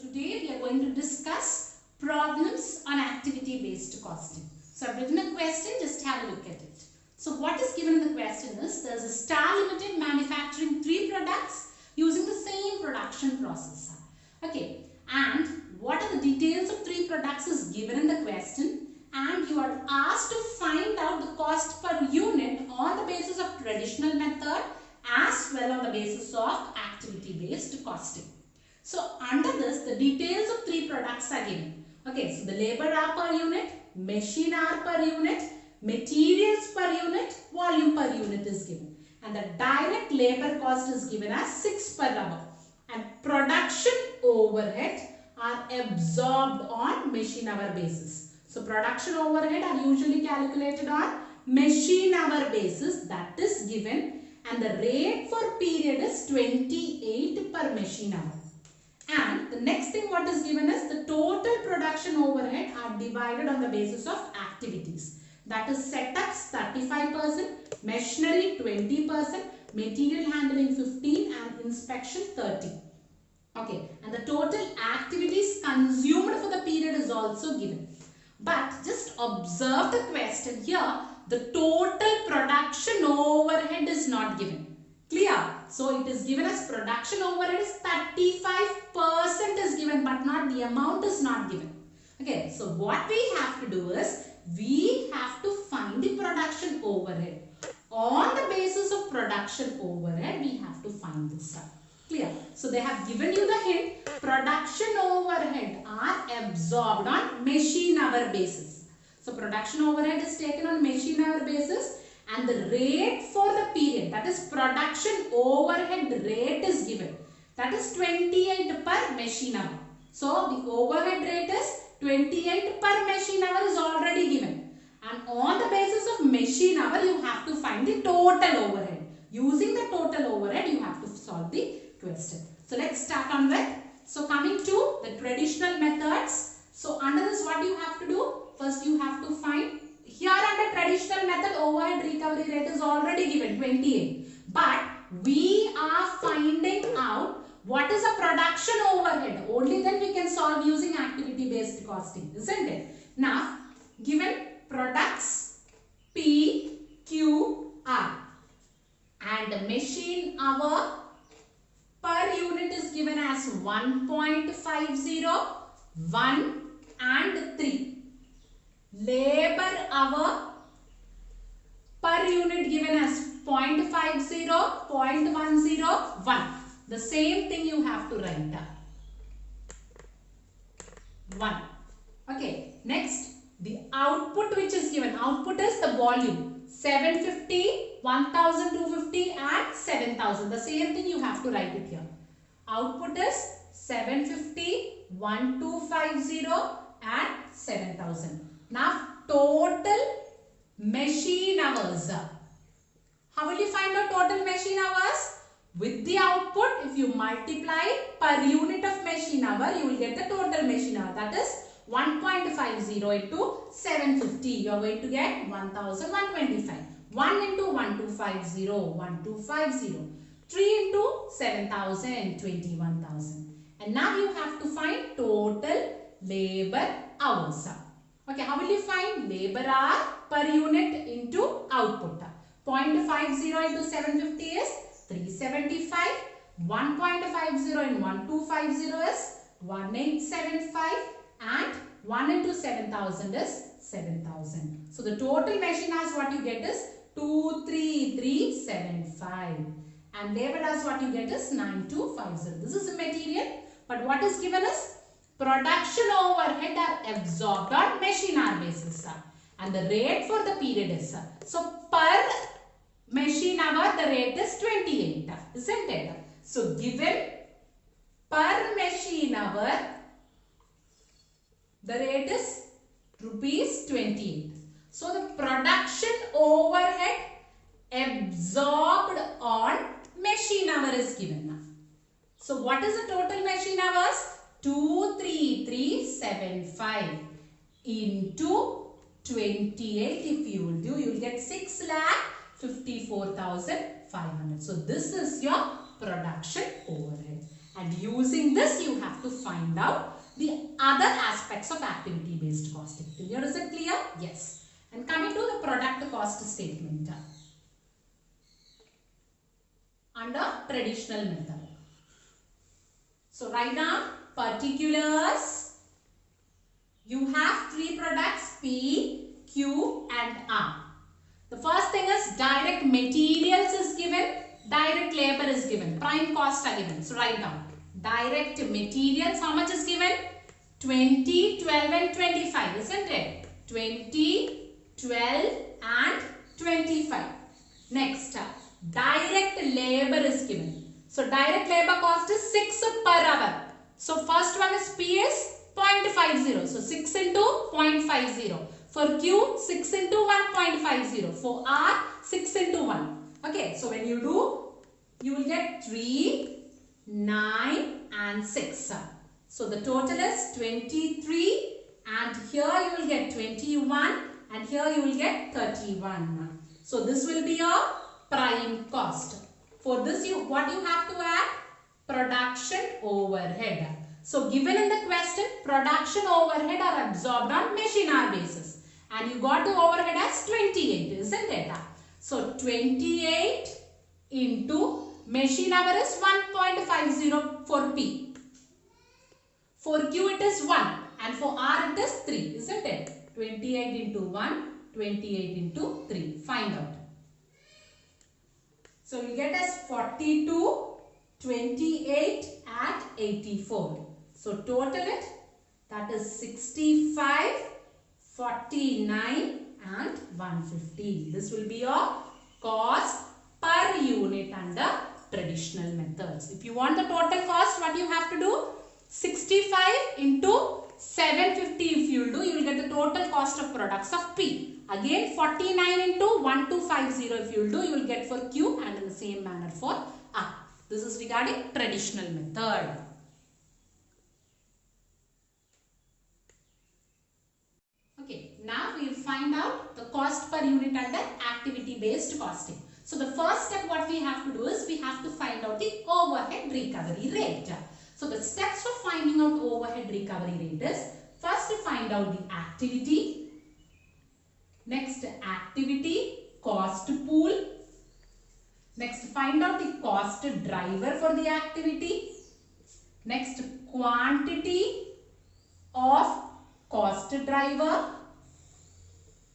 Today we are going to discuss problems on activity-based costing. So I've written a question, just have a look at it. So what is given in the question is, there is a Star Limited manufacturing 3 products using the same production process. Okay, and what are the details of 3 products is given in the question, and you are asked to find out the cost per unit on the basis of traditional method as well on the basis of activity-based costing. So under this, the details of 3 products are given. Okay, so the labor hour per unit, machine hour per unit, materials per unit, volume per unit is given. And the direct labor cost is given as 6 per hour. And production overhead are absorbed on machine hour basis. So production overhead are usually calculated on machine hour basis, that is given, and the rate for period is 28 per machine hour. And the next thing what is given is the total production overhead are divided on the basis of activities. That is setups 35%, machinery 20%, material handling 15% and inspection 30%. Okay, and the total activities consumed for the period is also given. But just observe the question here, the total production overhead is not given. Clear? So it is given as production overhead is 35% is given, but not the amount is not given. Okay, so what we have to do is, we have to find the production overhead. On the basis of production overhead, we have to find this out. Clear? So they have given you the hint, production overhead are absorbed on machine hour basis. So production overhead is taken on machine hour basis, and the rate for the period, that is production overhead rate is given. That is 28 per machine hour. So the overhead rate is 28 per machine hour is already given. And on the basis of machine hour, you have to find the total overhead. Using the total overhead, you have to solve the question. So let's start on that. So coming to the traditional methods. So under this, what you have to do? First you have to find, here under traditional method, overhead recovery rate is already given 28. But we are finding out what is a production overhead. Only then we can solve using activity based costing, isn't it? Now, given products P, Q, R and the machine hour per unit is given as 1.50, 1 and 3. Labor hour per unit given as 0.50, 0.10, 1. The same thing you have to write down. 1. Okay. Next, the output which is given. Output is the volume. 750, 1250 and 7000. The same thing you have to write it here. Output is 750, 1250 and 7000. Now total machine hours. How will you find out total machine hours? With the output, if you multiply per unit of machine hour, you will get the total machine hour. That is 1.50 into 750. You are going to get 1125. 1 into 1250, 1250. 3 into 7000, 21,000. And now you have to find total labor hours. Okay, how will you find labor hour per unit into output? 0.50 into 750 is 375. 1.50 in 1250 is 1875. And 1 into 7000 is 7000. So the total machine hours what you get is 23375. And labor hours what you get is 9250. This is the material. But what is given is production overhead are absorbed on machine hour basis. And the rate for the period is. So per machine hour the rate is 28. Isn't it? So given per machine hour the rate is rupees 28. So the production overhead absorbed on machine hour is given now. So what is the total machine hours? 23375 into 28. If you will do, you will get 6,54,500. So this is your production overhead. And using this, you have to find out the other aspects of activity based costing. Is it clear? Yes. And coming to the product cost statement under traditional method. So write down particulars. You have three products P, Q and R. The first thing is direct materials is given, direct labor is given, prime cost are given. So write down direct materials, how much is given? 20, 12 and 25, isn't it? 20, 12 and 25. Next, direct labor is given. So direct labor cost is 6 per hour. So first one is P is 0.50. So 6 into 0.50. For Q, 6 into 1.50. For R, 6 into 1. Okay, so when you do, you will get 3, 9 and 6. So the total is 23 and here you will get 21 and here you will get 31. So this will be your prime cost. For this, what you have to add? Production overhead. So given in the question, production overhead are absorbed on machine hour basis. And you got the overhead as 28, isn't it? So 28 into machine hour is 1.50 for P. For Q it is 1 and for R it is 3, isn't it? 28 into 1, 28 into 3. Find out. So you get as 42, 28 and 84. So total it, that is 65, 49 and 150. This will be your cost per unit under traditional methods. If you want the total cost, what you have to do? 65 into 750 if you will do, you will get the total cost of products of P. Again 49 into 1250 if you will do, you will get for Q and in the same manner for R. This is regarding traditional method. Okay, now we will find out the cost per unit under activity based costing. So the first step what we have to do is we have to find out the overhead recovery rate. So the steps for finding out overhead recovery rate is first to find out the activity, next activity cost pool, next find out the cost driver for the activity, next quantity of cost driver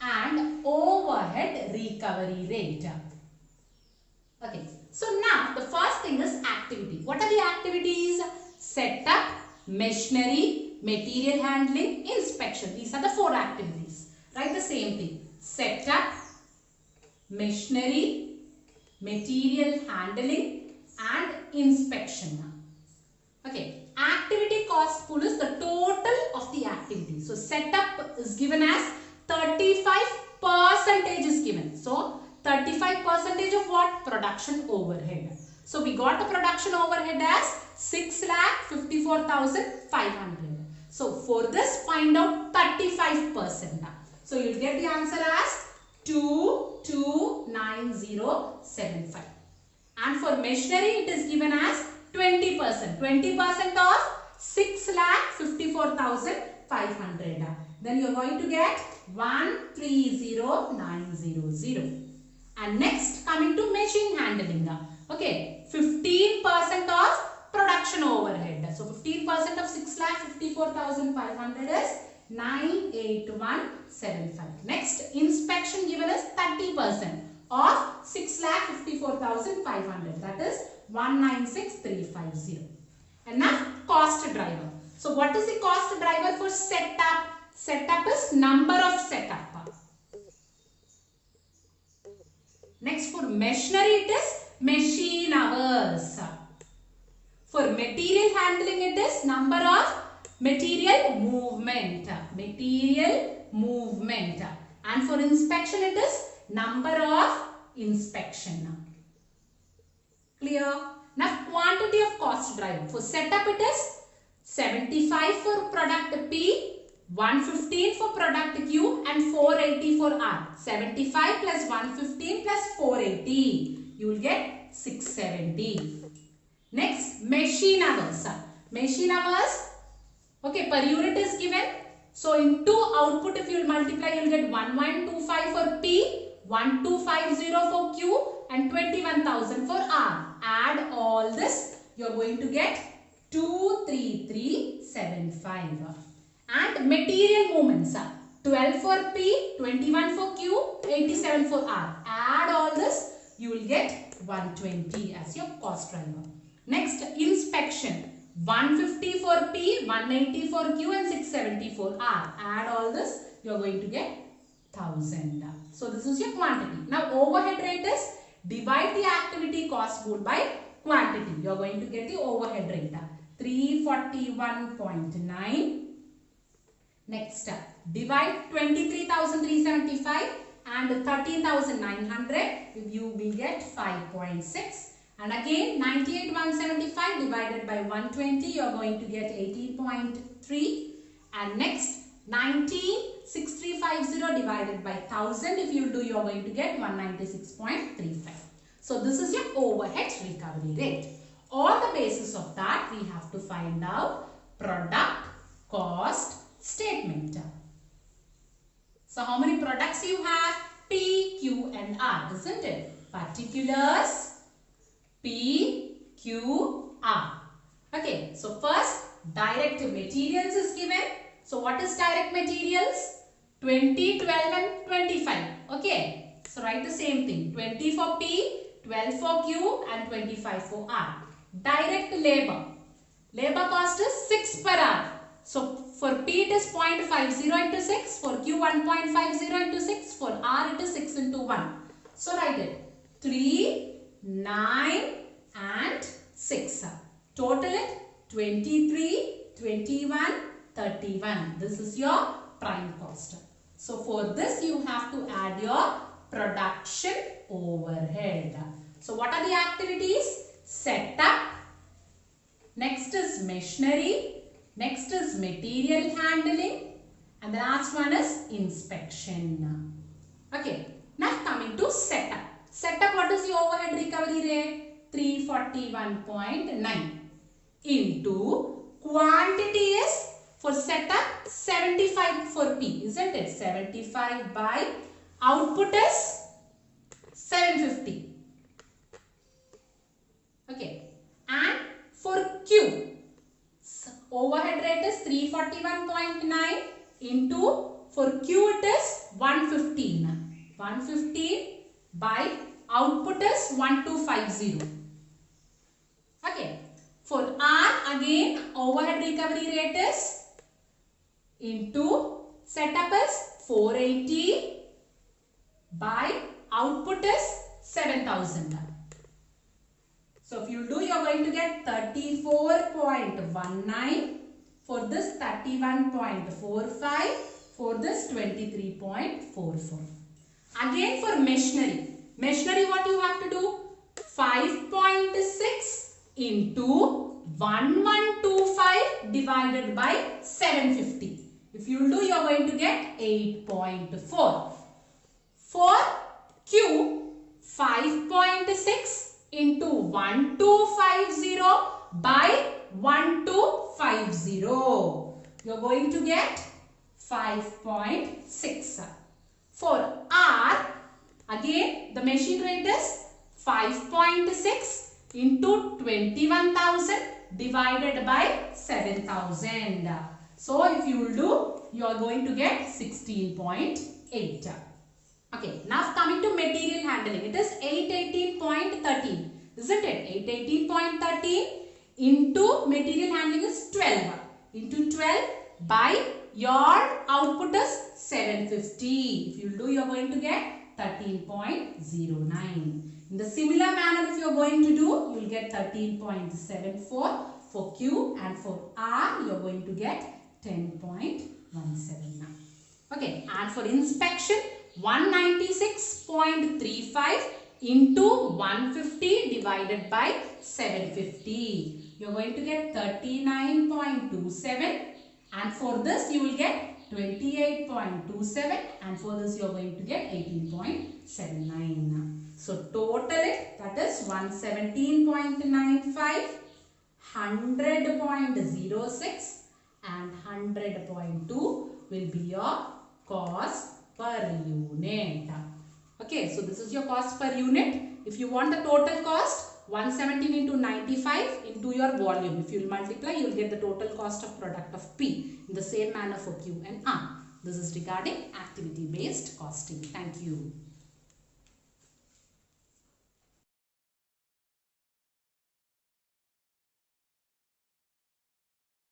and overhead recovery rate. Okay, so now the first thing is activity. What are the activities? Setup, machinery, material handling, inspection. These are the 4 activities. Write the same thing. Setup, machinery, material handling and inspection. Okay, activity cost pool is the total of the activity. So setup is given as 35% is given. So 35% of what? Production overhead. So we got the production overhead as 6,54,500. So for this, find out 35%. So you will get the answer as 229075. And for machinery, it is given as 20%. 20% of 6,54,500. Then you are going to get 130900. And next, coming to machine handling. Okay, 15% of production overhead. So 15% of 6,54,500 is 98175. Next, inspection given as 30% of 6,54,500. That is 196350. And now cost driver. So what is the cost driver for setup? Setup is number of setup. Next, for machinery it is machine hours. For material handling it is number of material movement. Material movement. And for inspection it is number of inspection. Clear? Now quantity of cost driver. For setup it is 75 for product P, 115 for product Q and 480 for R. 75 plus 115 plus 480. You will get 670. Next, machine hours. Machine hours, okay, per unit is given. So into output, if you will multiply, you will get 1125 for P, 1250 for Q and 21,000 for R. Add all this, you are going to get 23375. And material movements, 12 for P, 21 for Q, 87 for R. Add all this, you will get 120 as your cost driver. Next, inspection. 150 for P, 180 for Q and 670 for R. Add all this, you are going to get 1000. So this is your quantity. Now overhead rate is divide the activity cost good by quantity. You are going to get the overhead rate. 341.9. Next, divide 23,375 and 13,900. You will get 5.6. And again 98,175 divided by 120, you are going to get 18.3. And next 19,6350 divided by 1000, if you do, you are going to get 196.35. So this is your overhead recovery rate. On the basis of that, we have to find out product cost statement. So how many products you have? P, Q and R, isn't it? Particulars P, Q, R. Okay, so first direct materials is given. So what is direct materials? 20, 12 and 25. Okay, so write the same thing. 20 for P, 12 for Q and 25 for R. Direct labor. Labor cost is 6 per hour. So for P it is 0.50 into 6. For Q 1.50 into 6. For R it is 6 into 1. So write it. 3, 9 and 6. Total it 23, 21, 31. This is your prime cost. So for this you have to add your production overhead. So what are the activities? Setup. Next is machinery. Next is material handling. And the last one is inspection. Okay. Now coming to setup. Setup, what is your overhead recovery rate? 341.9 into quantity is for setup 75 for P, isn't it? 75 by output is 750. Okay. And for Q, overhead rate is 341.9 into, for Q it is 115. 115 by output is 1250. Okay. For R again overhead recovery rate is into setup is 480 by output is 7000. So if you do, you are going to get 34.19. For this 31.45. For this 23.44. Again for machinery. Machinery, what you have to do? 5.6 into 1125 divided by 750. If you do, you are going to get 8.4. For Q, 5.6 into 1250 by 1250. You are going to get 5.6. For R, again the machine rate is 5.6 into 21,000 divided by 7,000. So if you will do, you are going to get 16.8. Okay, now coming to material handling, it is 818.13, isn't it? 818.13 into material handling is 12. Into 12 by your output is 750. If you do, you are going to get 13.09. In the similar manner, if you are going to do, you will get 13.74 for Q, and for R, you are going to get 10.17. Okay, and for inspection, 196.35 into 150 divided by 750. You are going to get 39.27, and for this you will get 28.27, and for this you are going to get 18.79. So total it, that is 117.95, 100.06 and 100.2 will be your cost per unit. Okay, so this is your cost per unit. If you want the total cost, 117 into 95 into your volume. If you will multiply, you will get the total cost of product of P in the same manner for Q and R. This is regarding activity based costing. Thank you.